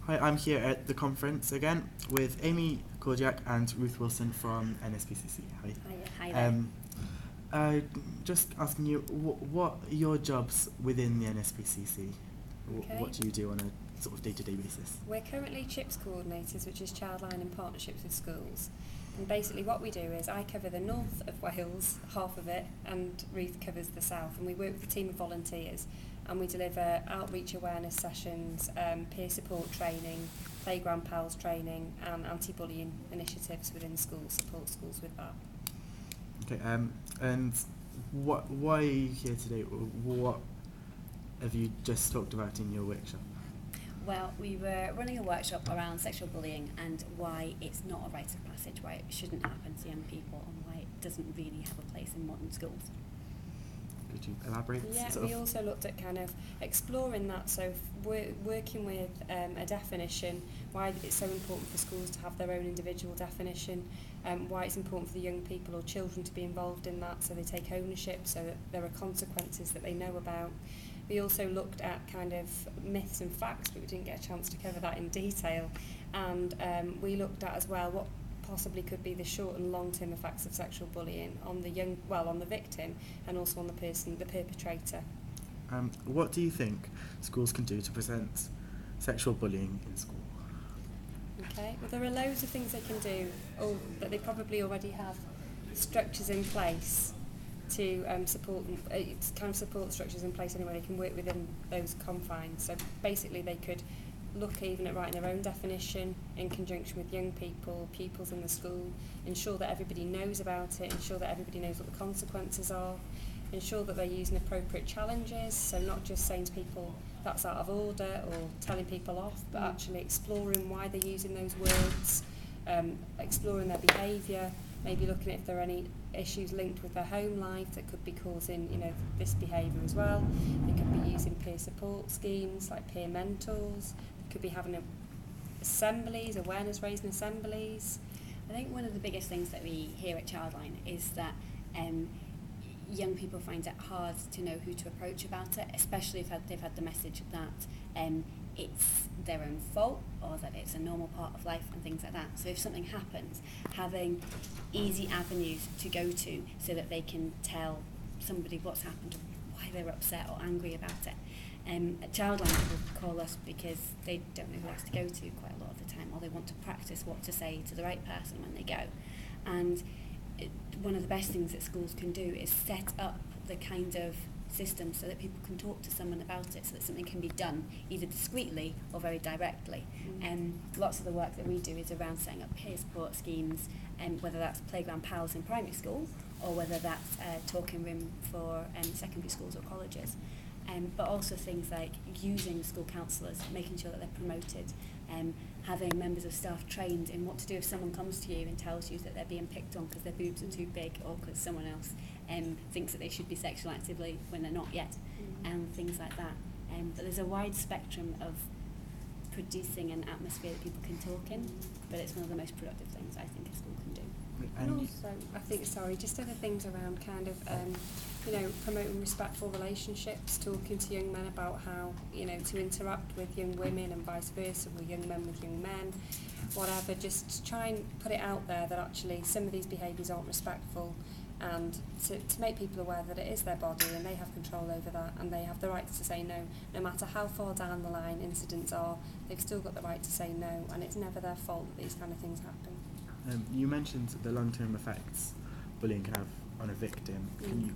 Hi, I'm here at the conference again with Amy Kordiak and Ruth Wilson from NSPCC. Hi. Hi there. Just asking you, what are your jobs within the NSPCC? Okay. What do you do on a sort of day-to-day basis? We're currently CHIPS coordinators, which is Childline in partnerships with schools. And basically what we do is I cover the north of Wales, half of it, and Ruth covers the south. And we work with a team of volunteers and we deliver outreach awareness sessions, peer support training, playground pals training and anti-bullying initiatives within schools, support schools with that. Okay, and why are you here today? What have you just talked about in your workshop? Well, we were running a workshop around sexual bullying and why it's not a rite of passage, why it shouldn't happen to young people and why it doesn't really have a place in modern schools. Could you elaborate? Yeah, we also looked at kind of exploring that, so working with a definition, why it's so important for schools to have their own individual definition, why it's important for the young people or children to be involved in that so they take ownership, so that there are consequences that they know about. We also looked at kind of myths and facts, but we didn't get a chance to cover that in detail. And we looked at as well what possibly could be the short and long-term effects of sexual bullying on the on the victim and also on the perpetrator. What do you think schools can do to prevent sexual bullying in school? Okay, well there are loads of things they can do, or that they probably already have structures in place to support them. It's kind of support structures in place anyway. They can work within those confines. So basically they could look even at writing their own definition in conjunction with young people, pupils in the school, ensure that everybody knows about it, ensure that everybody knows what the consequences are, ensure that they're using appropriate challenges, so not just saying to people that's out of order or telling people off, but actually exploring why they're using those words, exploring their behaviour, maybe looking at if there are any issues linked with their home life that could be causing, this behaviour as well. They could be using peer support schemes like peer mentors. They could be having assemblies, awareness raising assemblies. I think one of the biggest things that we hear at Childline is that young people find it hard to know who to approach about it, especially if they've had the message that it's their own fault or that it's a normal part of life and things like that. So if something happens, having easy avenues to go to so that they can tell somebody what's happened, why they're upset or angry about it. At Childline, people call us because they don't know who else to go to quite a lot of the time, or they want to practice what to say to the right person when they go. And one of the best things that schools can do is set up the kind of system so that people can talk to someone about it, so that something can be done either discreetly or very directly. Lots of the work that we do is around setting up peer support schemes, whether that's playground pals in primary school or whether that's a talking room for secondary schools or colleges. But also things like using school counsellors, making sure that they're promoted, having members of staff trained in what to do if someone comes to you and tells you that they're being picked on because their boobs are too big or because someone else thinks that they should be sexual actively when they're not yet, and things like that. But there's a wide spectrum of producing an atmosphere that people can talk in, but it's one of the most productive things I think a school can do. And also, I think, just other things around kind of, promoting respectful relationships, talking to young men about how, to interact with young women and vice versa, or young men with young men, whatever, just try and put it out there that actually some of these behaviours aren't respectful, and to make people aware that it is their body and they have control over that and they have the right to say no. No matter how far down the line incidents are, they've still got the right to say no, and it's never their fault that these kind of things happen. You mentioned the long-term effects bullying can have on a victim. Can you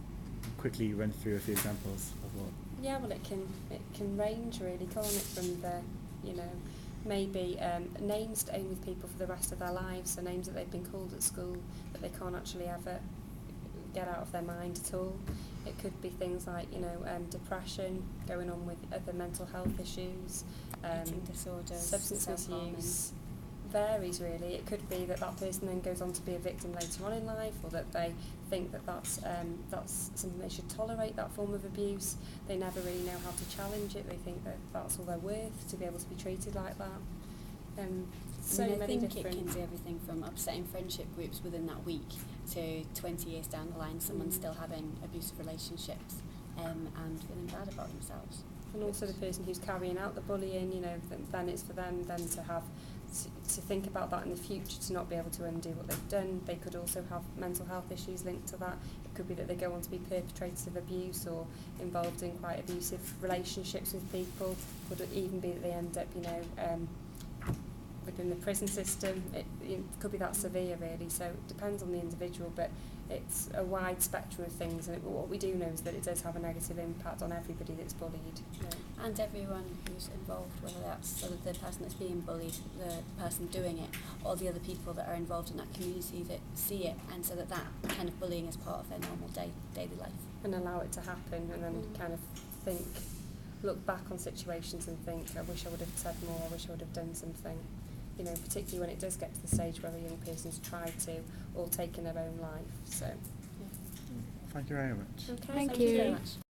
quickly run through a few examples of what? Yeah, well, it can range really, can't it, from the, maybe names stay with people for the rest of their lives, so names that they've been called at school that they can't actually ever get out of their mind at all. It could be things like, depression, going on with other mental health issues, Eating disorders, substance misuse. Varies really. It could be that person then goes on to be a victim later on in life, or that they think that that's something they should tolerate, that form of abuse. They never really know how to challenge it. They think that that's all they're worth, to be able to be treated like that. I think it can do everything from upsetting friendship groups within that week to 20 years down the line, someone still having abusive relationships and feeling bad about themselves. And also the person who's carrying out the bullying, you know, then it's for them then to have to think about that in the future, to not be able to undo what they've done. They could also have mental health issues linked to that. It could be that they go on to be perpetrators of abuse or involved in quite abusive relationships with people. Could even be that they end up, you know, within the prison system. It could be that severe, really. So it depends on the individual, but it's a wide spectrum of things, and what we do know is that it does have a negative impact on everybody that's bullied. Yeah. And everyone who's involved, whether that's sort of the person that's being bullied, the person doing it, or the other people that are involved in that community that see it, and so that kind of bullying is part of their normal daily life. And allow it to happen, and then kind of look back on situations and think, I wish I would have said more, I wish I would have done something. You know, particularly when it does get to the stage where a young person's tried to or taken their own life. So, yeah. Thank you very much. Okay, Thank you you very much.